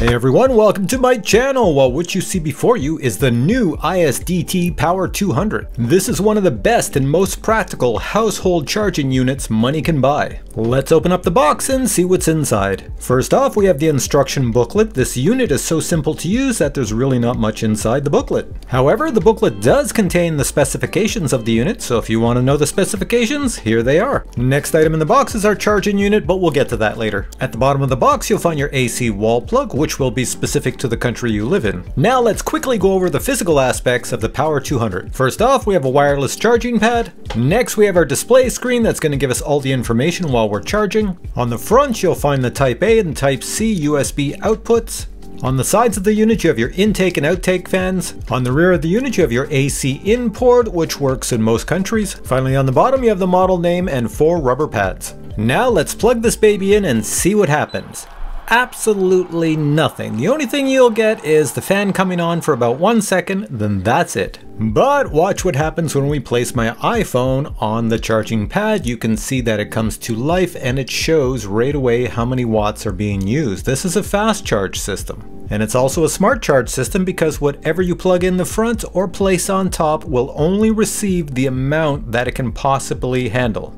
Hey everyone, welcome to my channel. Well, what you see before you is the new ISDT Power 200. This is one of the best and most practical household charging units money can buy. Let's open up the box and see what's inside. First off, we have the instruction booklet. This unit is so simple to use that there's really not much inside the booklet. However, the booklet does contain the specifications of the unit, so if you want to know the specifications, here they are. Next item in the box is our charging unit, but we'll get to that later. At the bottom of the box, you'll find your AC wall plug, which will be specific to the country you live in. Now let's quickly go over the physical aspects of the Power 200. First off, we have a wireless charging pad. Next, we have our display screen that's going to give us all the information while we're charging. On the front, you'll find the Type A and Type C USB outputs. On the sides of the unit, you have your intake and outtake fans. On the rear of the unit, you have your AC in port, which works in most countries. Finally, on the bottom, you have the model name and 4 rubber pads. Now let's plug this baby in and see what happens. Absolutely nothing. The only thing you'll get is the fan coming on for about 1 second, then that's it. But watch what happens when we place my iPhone on the charging pad. You can see that it comes to life and it shows right away how many watts are being used. This is a fast charge system. And it's also a smart charge system because whatever you plug in the front or place on top will only receive the amount that it can possibly handle.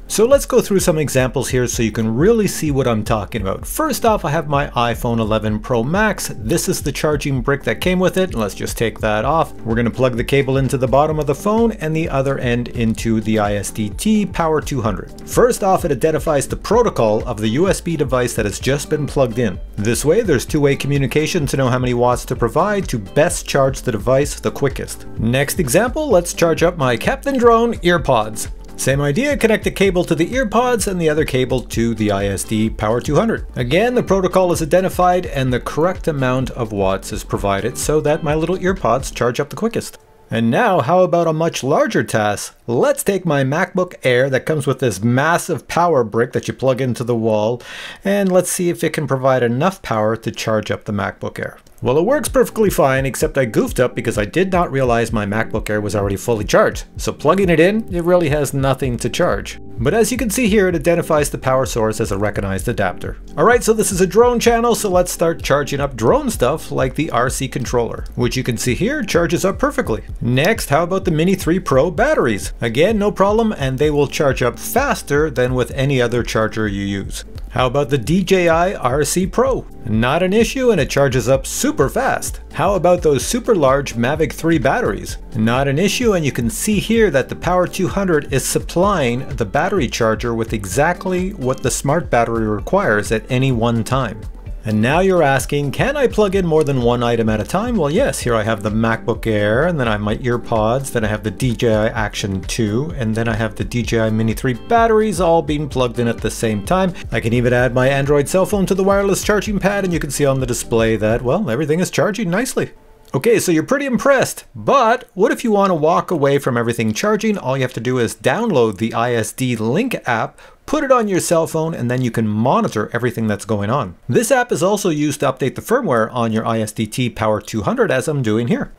So let's go through some examples here so you can really see what I'm talking about. First off, I have my iPhone 11 Pro Max. This is the charging brick that came with it. Let's just take that off. We're going to plug the cable into the bottom of the phone and the other end into the ISDT Power 200. First off, it identifies the protocol of the USB device that has just been plugged in. This way, there's two-way communication to know how many watts to provide to best charge the device the quickest. Next example, let's charge up my Captain Drone EarPods. Same idea, connect the cable to the earpods and the other cable to the ISD Power 200. Again, the protocol is identified and the correct amount of watts is provided so that my little earpods charge up the quickest. And now, how about a much larger task? Let's take my MacBook Air that comes with this massive power brick that you plug into the wall, and let's see if it can provide enough power to charge up the MacBook Air. Well, it works perfectly fine, except I goofed up because I did not realize my MacBook Air was already fully charged. So plugging it in, it really has nothing to charge. But as you can see here, it identifies the power source as a recognized adapter. Alright, so this is a drone channel, so let's start charging up drone stuff like the RC controller, which you can see here charges up perfectly. Next, how about the Mini 3 Pro batteries? Again, no problem, and they will charge up faster than with any other charger you use. How about the DJI RC Pro? Not an issue and it charges up super fast. How about those super large Mavic 3 batteries? Not an issue, and you can see here that the Power 200 is supplying the battery charger with exactly what the smart battery requires at any one time. And now you're asking, can I plug in more than one item at a time? Well, yes, here I have the MacBook Air, and then I have my earpods, then I have the DJI Action 2, and then I have the DJI Mini 3 batteries all being plugged in at the same time. I can even add my Android cell phone to the wireless charging pad, and you can see on the display that, well, everything is charging nicely. Okay, so you're pretty impressed, but what if you want to walk away from everything charging? All you have to do is download the ISD Link app, put it on your cell phone, and then you can monitor everything that's going on. This app is also used to update the firmware on your ISDT Power 200 as I'm doing here.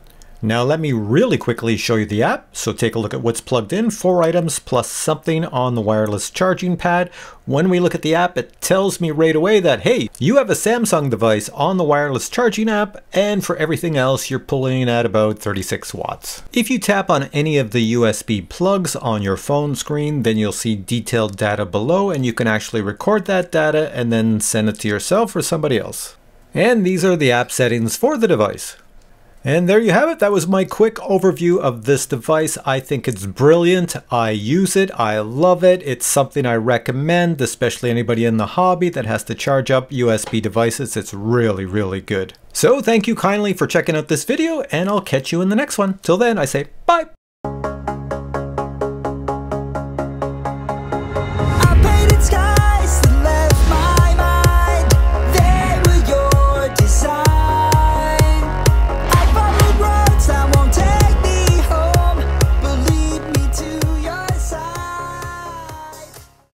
Now let me really quickly show you the app. So take a look at what's plugged in, 4 items plus something on the wireless charging pad. When we look at the app, it tells me right away that, hey, you have a Samsung device on the wireless charging app, and for everything else, you're pulling at about 36 watts. If you tap on any of the USB plugs on your phone screen, then you'll see detailed data below, and you can actually record that data and then send it to yourself or somebody else. And these are the app settings for the device. And there you have it. That was my quick overview of this device. I think it's brilliant. I use it. I love it. It's something I recommend, especially anybody in the hobby that has to charge up USB devices. It's really, really good. So thank you kindly for checking out this video, and I'll catch you in the next one. Till then, I say bye.